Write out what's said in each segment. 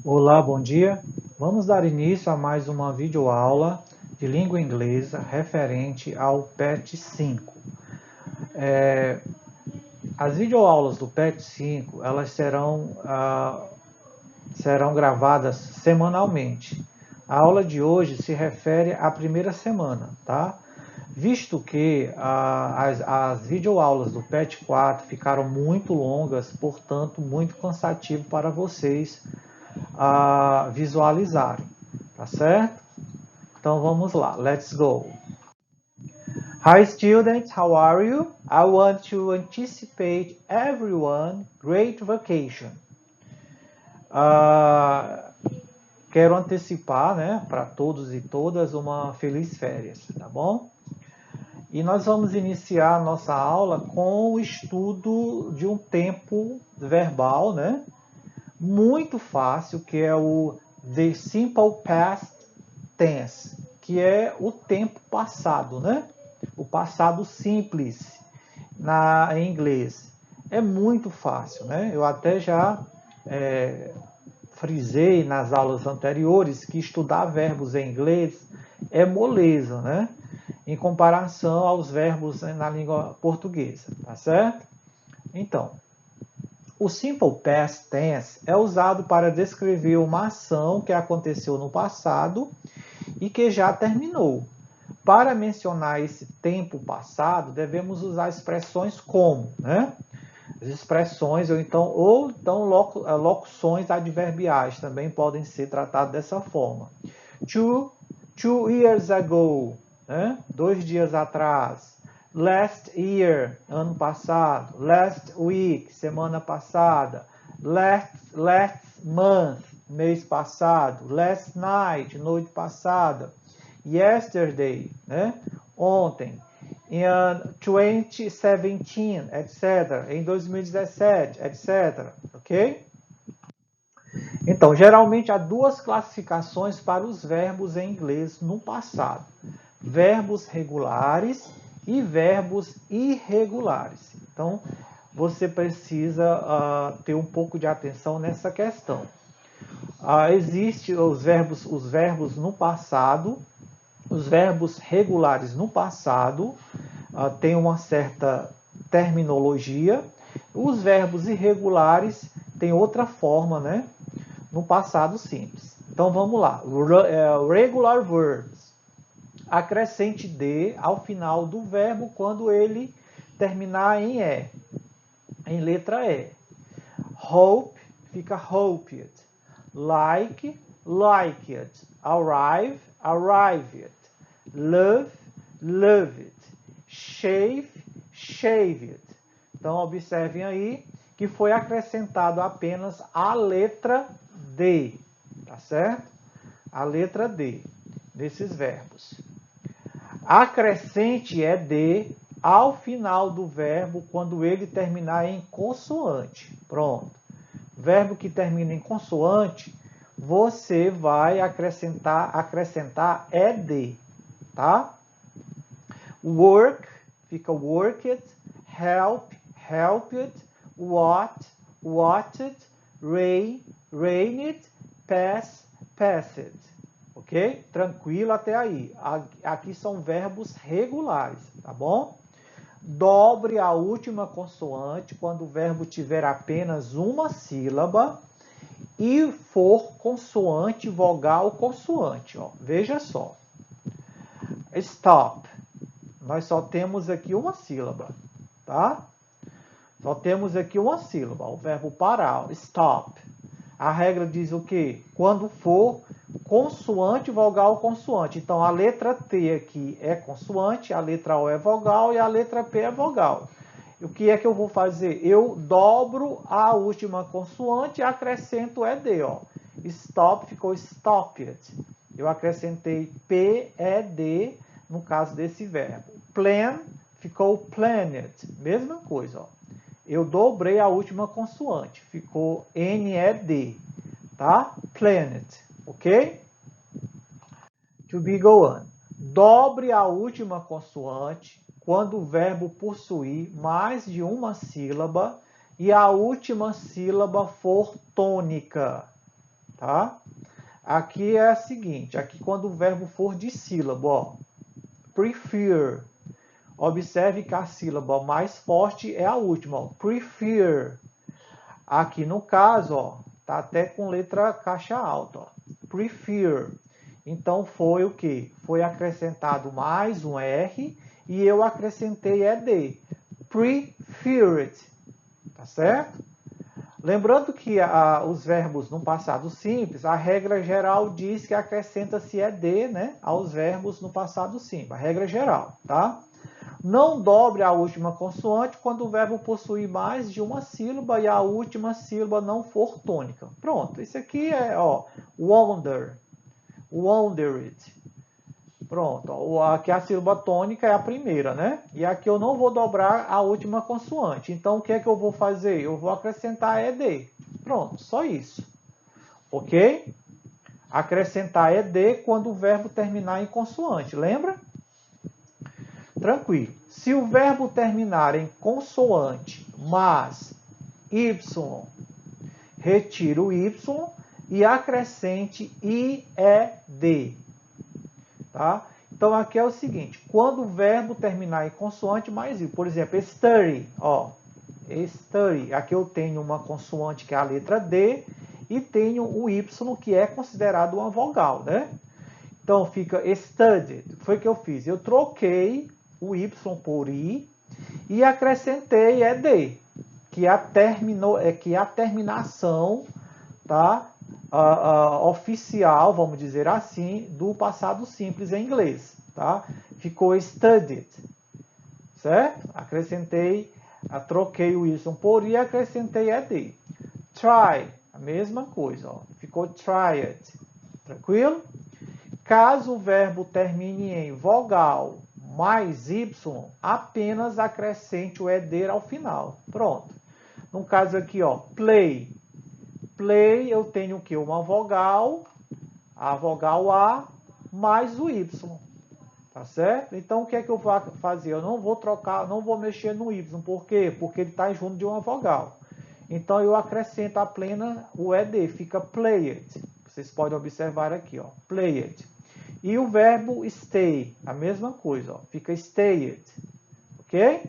Olá, bom dia. Vamos dar início a mais uma videoaula de língua inglesa referente ao PET 5. As videoaulas do PET 5, elas serão gravadas semanalmente. A aula de hoje se refere à primeira semana, tá? Visto que as videoaulas do PET 4 ficaram muito longas, portanto, muito cansativo para vocês visualizarem, tá certo? Então vamos lá, let's go. Hi students, how are you? I want to anticipate everyone great vacation. Quero antecipar, né, para todos e todas uma feliz férias, tá bom? E nós vamos iniciar a nossa aula com o estudo de um tempo verbal, né? Muito fácil, que é o The Simple Past Tense, que é o tempo passado, né? O passado simples em inglês. É muito fácil, né? Eu até já frisei nas aulas anteriores que estudar verbos em inglês é moleza, né? Em comparação aos verbos na língua portuguesa, tá certo? Então, o Simple Past Tense é usado para descrever uma ação que aconteceu no passado e que já terminou. Para mencionar esse tempo passado, devemos usar expressões como, né? As expressões ou então locuções adverbiais também podem ser tratadas dessa forma. Two years ago, né? 2 dias atrás. Last year, ano passado. Last week, semana passada. Last month, mês passado. Last night, noite passada. Yesterday, né? Ontem. Em 2017, etc. Em 2017, etc. Ok? Então, geralmente há duas classificações para os verbos em inglês no passado: verbos regulares e verbos irregulares. Então, você precisa ter um pouco de atenção nessa questão. Existem os verbos no passado, os verbos regulares no passado têm uma certa terminologia, os verbos irregulares têm outra forma, né? No passado simples. Então vamos lá. Regular verbs. Acrescente de ao final do verbo quando ele terminar em E, em letra E. Hope fica hoped. Like, liked. Arrive, arrived. Love, loved. Shave, shaved. Então observem aí que foi acrescentado apenas a letra D, tá certo? A letra D desses verbos. Acrescente é D ao final do verbo quando ele terminar em consoante. Pronto. Verbo que termina em consoante, você vai acrescentar ed, tá? Work fica worked, help, helped, what, watched, rain, rained, pass, passed. Ok? Tranquilo até aí. Aqui são verbos regulares, tá bom? Dobre a última consoante quando o verbo tiver apenas uma sílaba e for consoante, vogal, consoante. Ó. Veja só. Stop. Nós só temos aqui uma sílaba, tá? Só temos aqui uma sílaba, o verbo parar, stop. A regra diz o quê? Quando for consoante, vogal, consoante. Então, a letra T aqui é consoante, a letra O é vogal e a letra P é vogal. O que é que eu vou fazer? Eu dobro a última consoante e acrescento ED. Ó. Stop ficou stopped. Eu acrescentei PED no caso desse verbo. Plan ficou planned. Mesma coisa. Ó. Eu dobrei a última consoante. Ficou NED. Tá? Planet. Ok? To be go on. Dobre a última consoante quando o verbo possuir mais de uma sílaba e a última sílaba for tônica. tá? Aqui é a seguinte, aqui quando o verbo for de sílaba, ó, prefer. Observe que a sílaba mais forte é a última, ó, prefer. Aqui no caso, ó, tá até com letra caixa alta, ó, prefer. Então foi o que? Foi acrescentado mais um R e eu acrescentei ED. Preferred, tá certo? Lembrando que os verbos no passado simples, a regra geral diz que acrescenta-se ED, né, aos verbos no passado simples. A regra geral, tá? Não dobre a última consoante quando o verbo possuir mais de uma sílaba e a última sílaba não for tônica. Pronto, isso aqui é, ó, wonder, wondered. Pronto, ó, aqui a sílaba tônica é a primeira, né? E aqui eu não vou dobrar a última consoante. Então, o que é que eu vou fazer? Eu vou acrescentar ED. Pronto, só isso. Ok? Acrescentar ED quando o verbo terminar em consoante, lembra? Tranquilo. Se o verbo terminar em consoante, mas Y, retira o Y e acrescente IED. Tá? Então, aqui é o seguinte, quando o verbo terminar em consoante mais I, por exemplo, study, ó, study, aqui eu tenho uma consoante que é a letra D e tenho o Y que é considerado uma vogal, né? Então, fica studied. Foi o que eu fiz? Eu troquei o Y por I e acrescentei ED, que é a terminação, tá? Oficial, vamos dizer assim, do passado simples em inglês, tá? Ficou studied, certo? Acrescentei, troquei o Y por I e acrescentei ED. Try, a mesma coisa, ó. Ficou tried, tranquilo? Caso o verbo termine em vogal mais Y, apenas acrescente o ED ao final. Pronto. No caso aqui, ó, play. Play, eu tenho o quê? Uma vogal, a vogal A, mais o Y. Tá certo? Então, o que é que eu vou fazer? Eu não vou trocar, não vou mexer no Y. Por quê? Porque ele está junto de uma vogal. Então, eu acrescento a plena, o ED, fica played. Vocês podem observar aqui, ó, played. E o verbo stay, a mesma coisa, ó, fica stayed. Ok?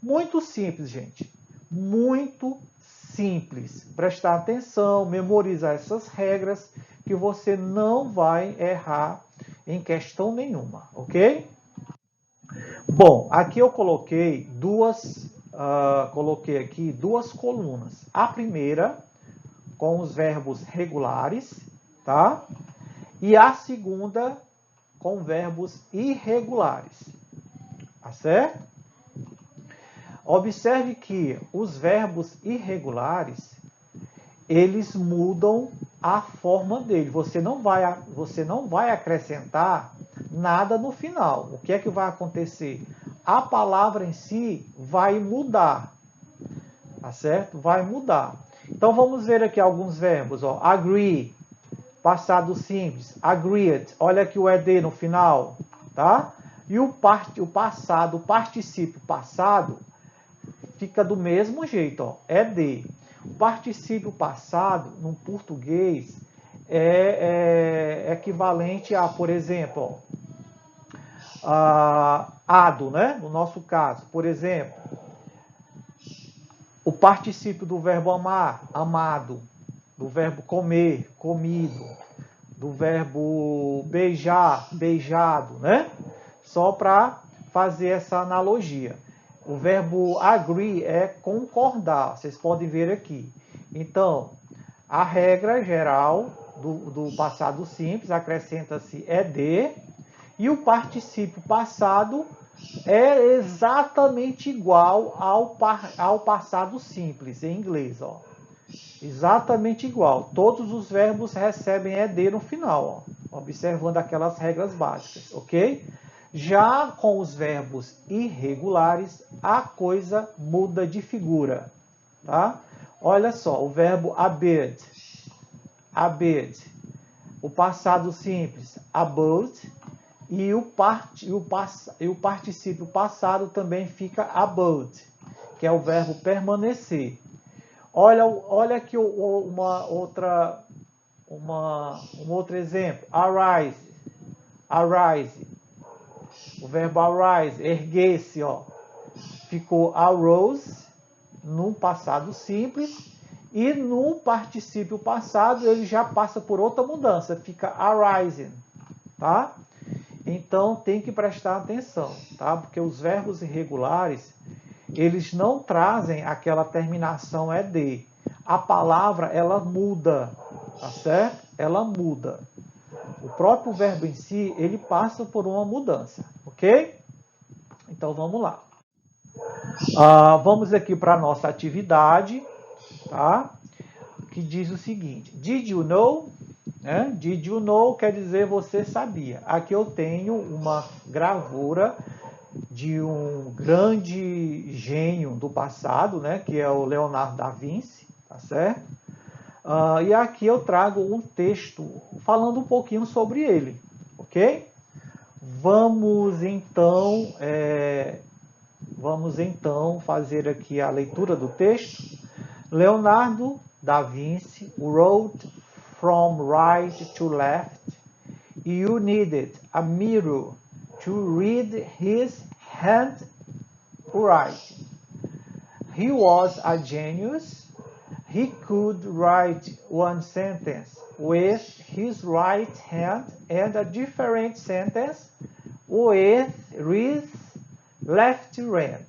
Muito simples, gente. Muito simples. Prestar atenção, memorizar essas regras, que você não vai errar em questão nenhuma, ok? Bom, aqui eu coloquei aqui duas colunas. A primeira com os verbos regulares, tá? E a segunda com verbos irregulares, tá certo? Observe que os verbos irregulares, eles mudam a forma dele. Você não vai acrescentar nada no final. O que é que vai acontecer? A palavra em si vai mudar, tá certo? Vai mudar. Então vamos ver aqui alguns verbos, ó. Agree, passado simples, agreed. Olha aqui o ED no final, tá? E o passado, o particípio passado, fica do mesmo jeito, ó, ED. O particípio passado, no português, é equivalente a, por exemplo, ado, né? No nosso caso, por exemplo, o particípio do verbo amar, amado, do verbo comer, comido, do verbo beijar, beijado, né? Só para fazer essa analogia. O verbo agree é concordar, vocês podem ver aqui. Então, a regra geral do passado simples acrescenta-se ED e o particípio passado é exatamente igual ao passado simples em inglês, ó. Exatamente igual. Todos os verbos recebem ED no final, ó, observando aquelas regras básicas, ok? Já com os verbos irregulares, a coisa muda de figura, tá? Olha só, o verbo abid, abid, o passado simples, abode, e o particípio passado também fica abode, que é o verbo permanecer. Olha aqui uma outra um outro exemplo. Arise. Arise. O verbo arise, erguer-se, ó. Ficou arose no passado simples. E no particípio passado, ele já passa por outra mudança. Fica arising, tá? Então, tem que prestar atenção, tá? Porque os verbos irregulares, eles não trazem aquela terminação ED. A palavra, ela muda, tá certo? Ela muda. O próprio verbo em si, ele passa por uma mudança, ok? Então, vamos lá. Vamos aqui para a nossa atividade, tá? Que diz o seguinte: Did you know? Did you know quer dizer você sabia. Aqui eu tenho uma gravura de um grande gênio do passado, né, que é o Leonardo da Vinci, tá certo? E aqui eu trago um texto falando um pouquinho sobre ele, ok? Vamos então fazer aqui a leitura do texto. Leonardo da Vinci wrote from right to left. You needed a mirror to read his handwriting. He was a genius. He could write one sentence with his right hand and a different sentence with his left hand.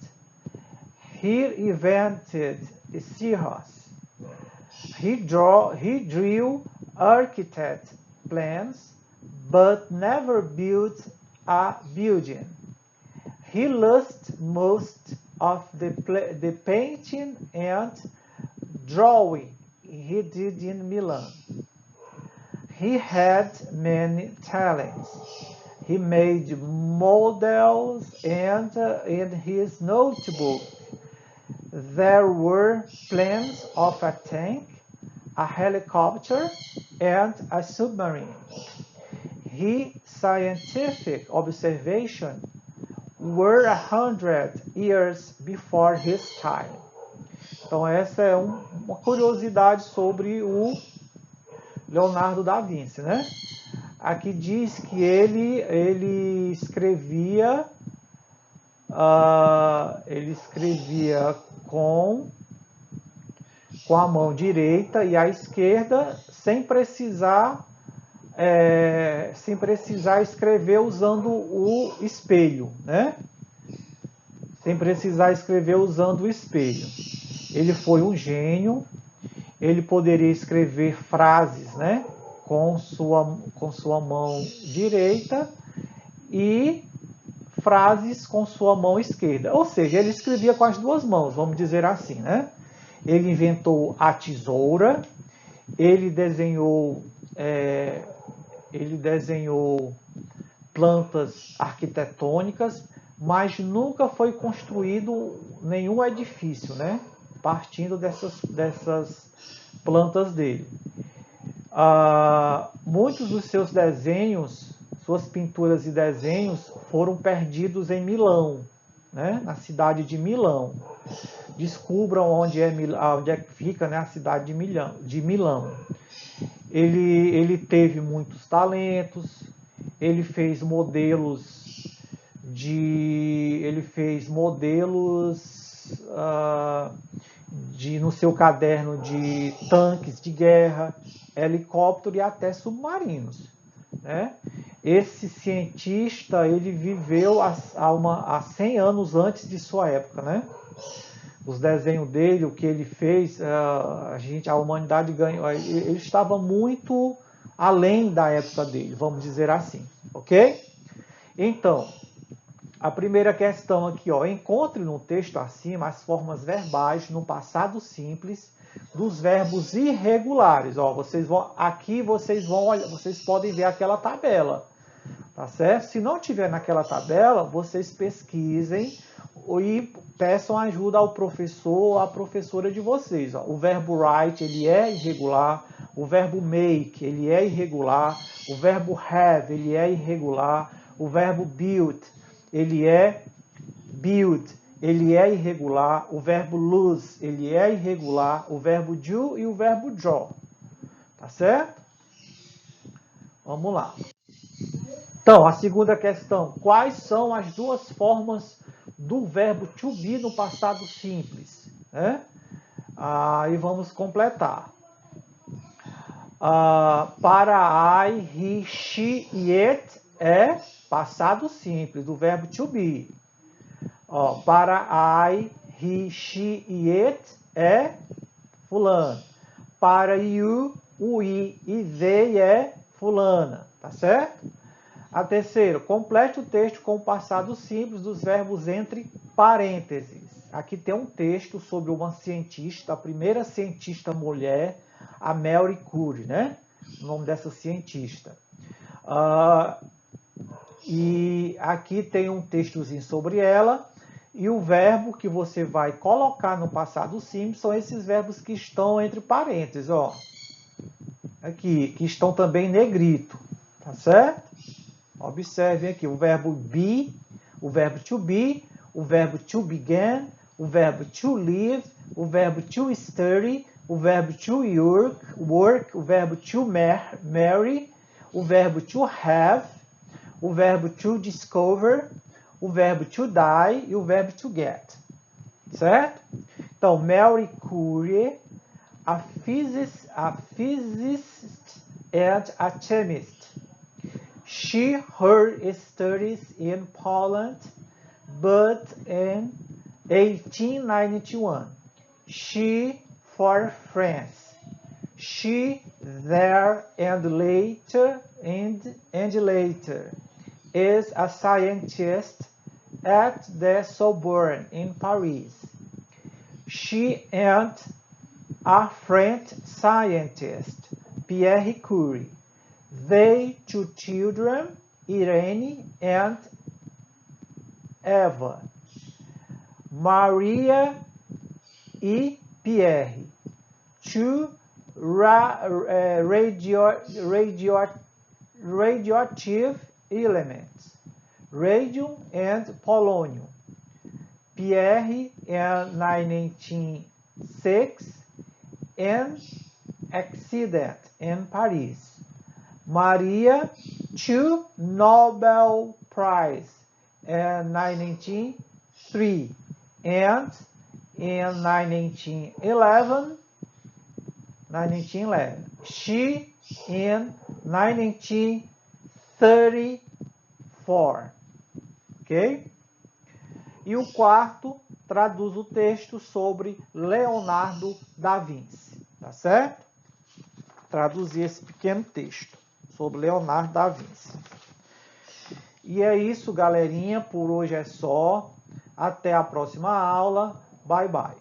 He invented cirrus. He drew architect plans, but never built a building. He lost most of the painting and drawing he did in Milan. He had many talents. He made models, and in his notebook there were plans of a tank, a helicopter, and a submarine. His scientific observations were 100 years before his time. Então essa é uma curiosidade sobre o Leonardo da Vinci, né? Aqui diz que ele escrevia com a mão direita e a esquerda, sem precisar escrever usando o espelho, né? Sem precisar escrever usando o espelho. Ele foi um gênio. Ele poderia escrever frases, né, com sua mão direita e frases com sua mão esquerda. Ou seja, ele escrevia com as duas mãos, vamos dizer assim, né? Ele inventou a tesoura, ele desenhou plantas arquitetônicas, mas nunca foi construído nenhum edifício, né? Partindo dessas plantas dele. Muitos dos seus desenhos, suas pinturas e desenhos foram perdidos em Milão, né? Na cidade de Milão. Descubram onde é que fica, né, a cidade de Milão. Ele teve muitos talentos, ele fez modelos no seu caderno de tanques de guerra, helicóptero e até submarinos, né? Esse cientista, ele viveu há 100 anos antes de sua época, né? Os desenhos dele, o que ele fez, a humanidade ganhou, ele estava muito além da época dele, vamos dizer assim, ok? Então, a primeira questão aqui, ó, encontre no texto acima as formas verbais no passado simples dos verbos irregulares. Ó, vocês podem ver aquela tabela, tá certo? Se não tiver naquela tabela, vocês pesquisem e peçam ajuda ao professor ou à professora de vocês. Ó. O verbo write, ele é irregular. O verbo make, ele é irregular. O verbo have, ele é irregular. O verbo build, ele é irregular. O verbo lose, ele é irregular. O verbo do e o verbo draw. Tá certo? Vamos lá. Então, a segunda questão. Quais são as duas formas do verbo to be no passado simples? E vamos completar. Para I, he, she e it é passado simples do verbo to be. Para I, he, she e it é fulano. Para you, o I e they é fulana. Tá certo? A terceira, complete o texto com o passado simples dos verbos entre parênteses. Aqui tem um texto sobre uma cientista, a primeira cientista mulher, a Marie Curie, né? O nome dessa cientista. E aqui tem um textozinho sobre ela. E o verbo que você vai colocar no passado simples são esses verbos que estão entre parênteses, ó. Aqui, que estão também em negrito, tá certo? Observem aqui o verbo be, o verbo to be, o verbo to begin, o verbo to live, o verbo to study, o verbo to work, o verbo to marry, o verbo to have, o verbo to discover, o verbo to die e o verbo to get. Certo? Então, Marie Curie, a physicist and a chemist. She her studies in Poland, but in 1891 she for France. She there and later is a scientist at the Sorbonne in Paris. She and a French scientist, Pierre Curie. They two children, Irene and Eva, Maria e Pierre. Two radioactive elements, radium and polonium. Pierre in 1906, an accident in Paris. Maria, 2 Nobel Prize in 1903, and in 1911, she in 1934, ok? E o quarto traduz o texto sobre Leonardo da Vinci, tá certo? Traduzir esse pequeno texto sobre Leonardo da Vinci. E é isso, galerinha. Por hoje é só. Até a próxima aula. Bye, bye.